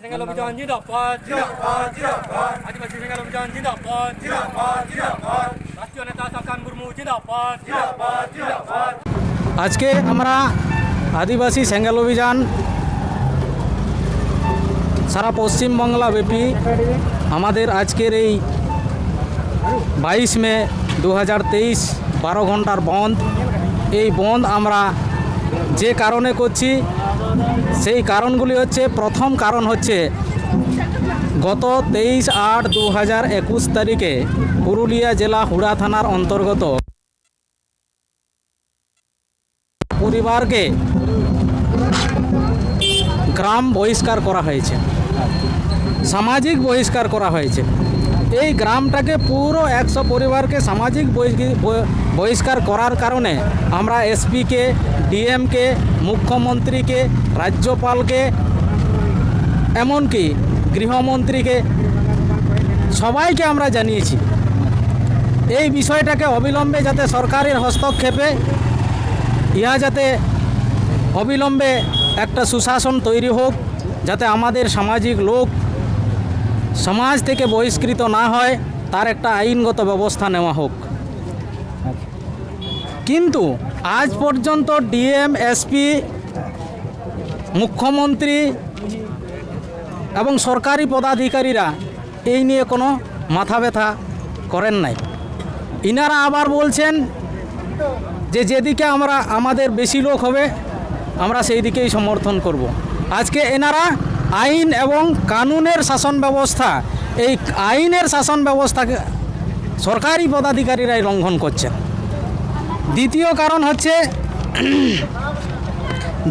Single Obijan Jindabad, Jindabad, Jindabad. Adivasi Single Obijan Jindabad, Jindabad, Jindabad. রাষ্ট্রীয় নেতা সালখান মুর্মু জিন্দাবাদ, জিন্দাবাদ, জিন্দাবাদ। আজকে আমরা আদিবাসী সেঙ্গেল অভিযান সারা পশ্চিমবাংলা ব্যাপী আমাদের আজকের এই 22 মে 2023 12 ঘন্টার বন্ধ। এই বন্ধ আমরা যে কারণে করছি সেই কারণগুলি হচ্ছে, প্রথম কারণ হচ্ছে গত 23/8/2021 তারিখে পুরুলিয়া জেলা হুড়া থানার অন্তর্গত পরিবারকে গ্রাম বহিষ্কার করা হয়েছে, সামাজিক বহিষ্কার করা হয়েছে। এই গ্রামটাকে পুরো 100 পরিবারকে সামাজিক বহিষ্কার করার কারণে আমরা এসপিকে, ডিএমকে, মুখ্যমন্ত্রীকে, রাজ্যপালকে, এমনকি গৃহমন্ত্রীকে সবাইকে আমরা জানিয়েছি এই বিষয়টাকে অবিলম্বে যাতে সরকারের হস্তক্ষেপে যাতে অবিলম্বে একটা সুশাসন তৈরি হোক, যাতে আমাদের সামাজিক লোক সমাজ থেকে বহিষ্কৃত না হয়, তার একটা আইনগত ব্যবস্থা নেওয়া হোক। কিন্তু আজ পর্যন্ত ডিএম, এসপি, মুখ্যমন্ত্রী এবং সরকারি পদাধিকারীরা এই নিয়ে কোনো মাথা ব্যথা করেন নাই। ইনারা আবার বলছেন যে যেদিকে আমাদের বেশি লোক হবে আমরা সেই দিকেই সমর্থন করব। আজকে এনারা আইন এবং কানুনের শাসন ব্যবস্থা, এই আইনের শাসন ব্যবস্থাকে সরকারি পদাধিকারীরাই লঙ্ঘন করছেন। দ্বিতীয় কারণ হচ্ছে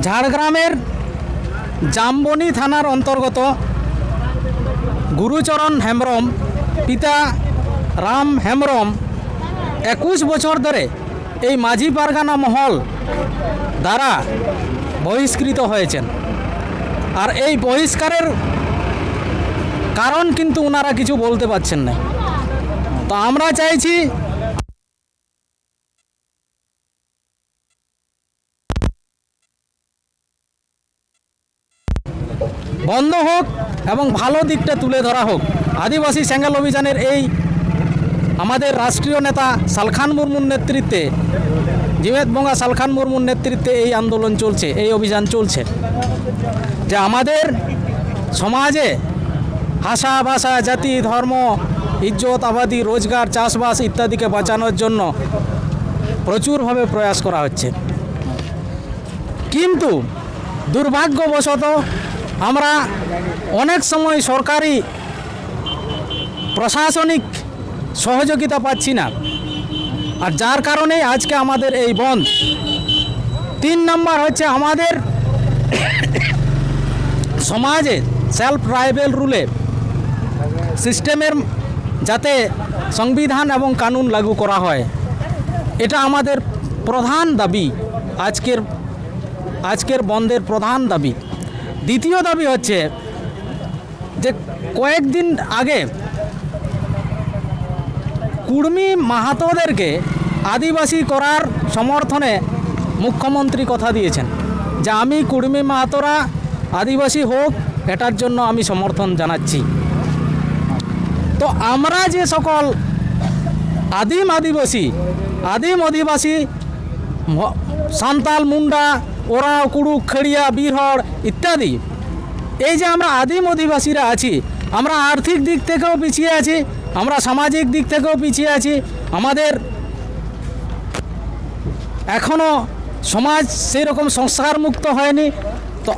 ঝাড়গ্রামের জামবনি থানার অন্তর্গত গুরুচরণ হেমব্রম, পিতা রাম হেমব্রম 21 বছর ধরে এই মাঝি পারগানা মহল দ্বারা বহিষ্কৃত হয়েছেন। আর এই বহিষ্কারের কারণ কিন্তু ওনারা কিছু বলতে পারছেন না। তো আমরা চাইছি বন্ধ হোক এবং ভালো দিকটা তুলে ধরা হোক। আদিবাসী সেঙ্গেল অভিযানের এই আমাদের রাষ্ট্রীয় নেতা সালখান মুর্মুর নেতৃত্বে, জিমেত বঙ্গা সালখান মুর্মুর নেতৃত্বে এই আন্দোলন চলছে, এই অভিযান চলছে, যে আমাদের সমাজে ভাষা, জাতি, ধর্ম, ইজ্জত, আবাদি, রোজগার, চাষবাস ইত্যাদিকে বাঁচানোর জন্য প্রচুরভাবে প্রয়াস করা হচ্ছে। কিন্তু দুর্ভাগ্যবশত আমরা অনেক সময় সরকারি প্রশাসনিক সহযোগিতা পাচ্ছি না, আর যার কারণে আজকে আমাদের এই বন্ধ। 3 নম্বর হচ্ছে আমাদের সমাজে সেলফ ট্রাইবাল রুলে সিস্টেমের যাতে সংবিধান এবং কানুন লাগু করা হয়, এটা আমাদের প্রধান দাবি, আজকের বন্ধের প্রধান দাবি। দ্বিতীয় দাবি হচ্ছে যে কয়েকদিন আগে কুর্মী মাহাতোদেরকে আদিবাসী করার সমর্থনে মুখ্যমন্ত্রী কথা দিয়েছেন যে আমি কুর্মী মাহাতোরা আদিবাসী হোক, এটার জন্য আমি সমর্থন জানাচ্ছি। তো আমরা যে সকল আদিম অধিবাসী সান্তাল, মুন্ডা, ওরাও, কুড়ুক, খেড়িয়া, বীরহড় ইত্যাদি, এই যে আমরা আদিম অধিবাসীরা আছি, আমরা আর্থিক দিক থেকেও পিছিয়ে আছি, আমরা সামাজিক দিক থেকেও পিছিয়ে আছি, আমাদের এখনও সমাজ সেই রকম সংস্কার মুক্ত হয়নি। তো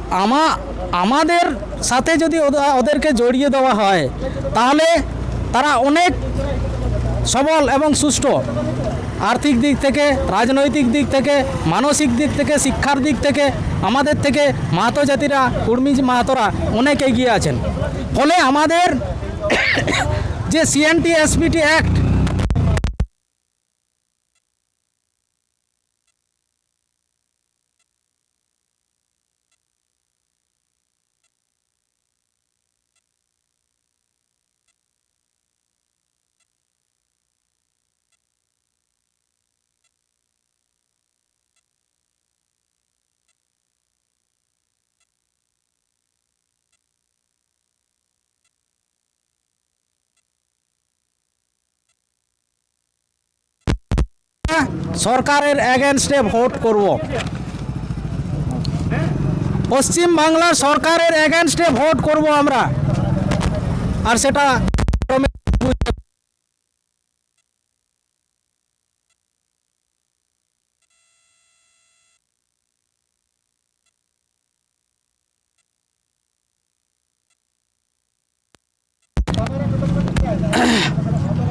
আমাদের সাথে যদি ওদেরকে জড়িয়ে দেওয়া হয় তাহলে তারা অনেক সবল এবং সুষ্ঠু, আর্থিক দিক থেকে, রাজনৈতিক দিক থেকে, মানসিক দিক থেকে, শিক্ষার দিক থেকে আমাদের থেকে মাহাতো জাতিরা, কুর্মী মাহাতোরা অনেক এগিয়ে আছেন। ফলে আমাদের যে সিএনটি এসপিটি অ্যাক্ট সরকারের এগেনস্টে ভোট করব। পশ্চিম বাংলার সরকারের এগেনস্টে ভোট করব আমরা। আর সেটা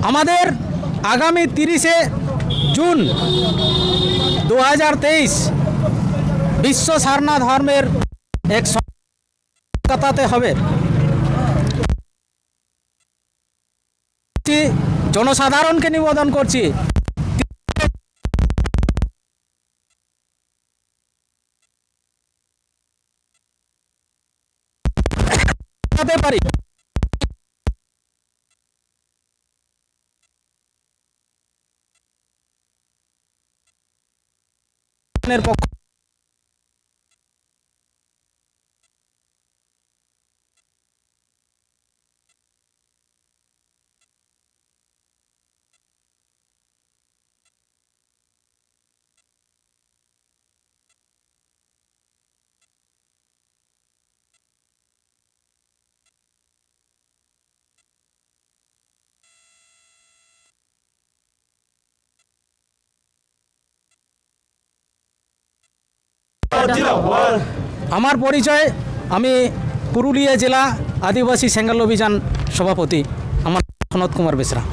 আমাদের আগামী 30শে জুন 2023 বিশ্ব সারনা ধর্মের এক কলকাতাতে হবে। জনসাধারণকে নিবেদন করছি পারি পক্ষ আমার পরিচয়, আমি পুরুলিয়া জেলা আদিবাসী সেঙ্গাল অভিযান সভাপতি। আমার সনৎ কুমার বেসরা।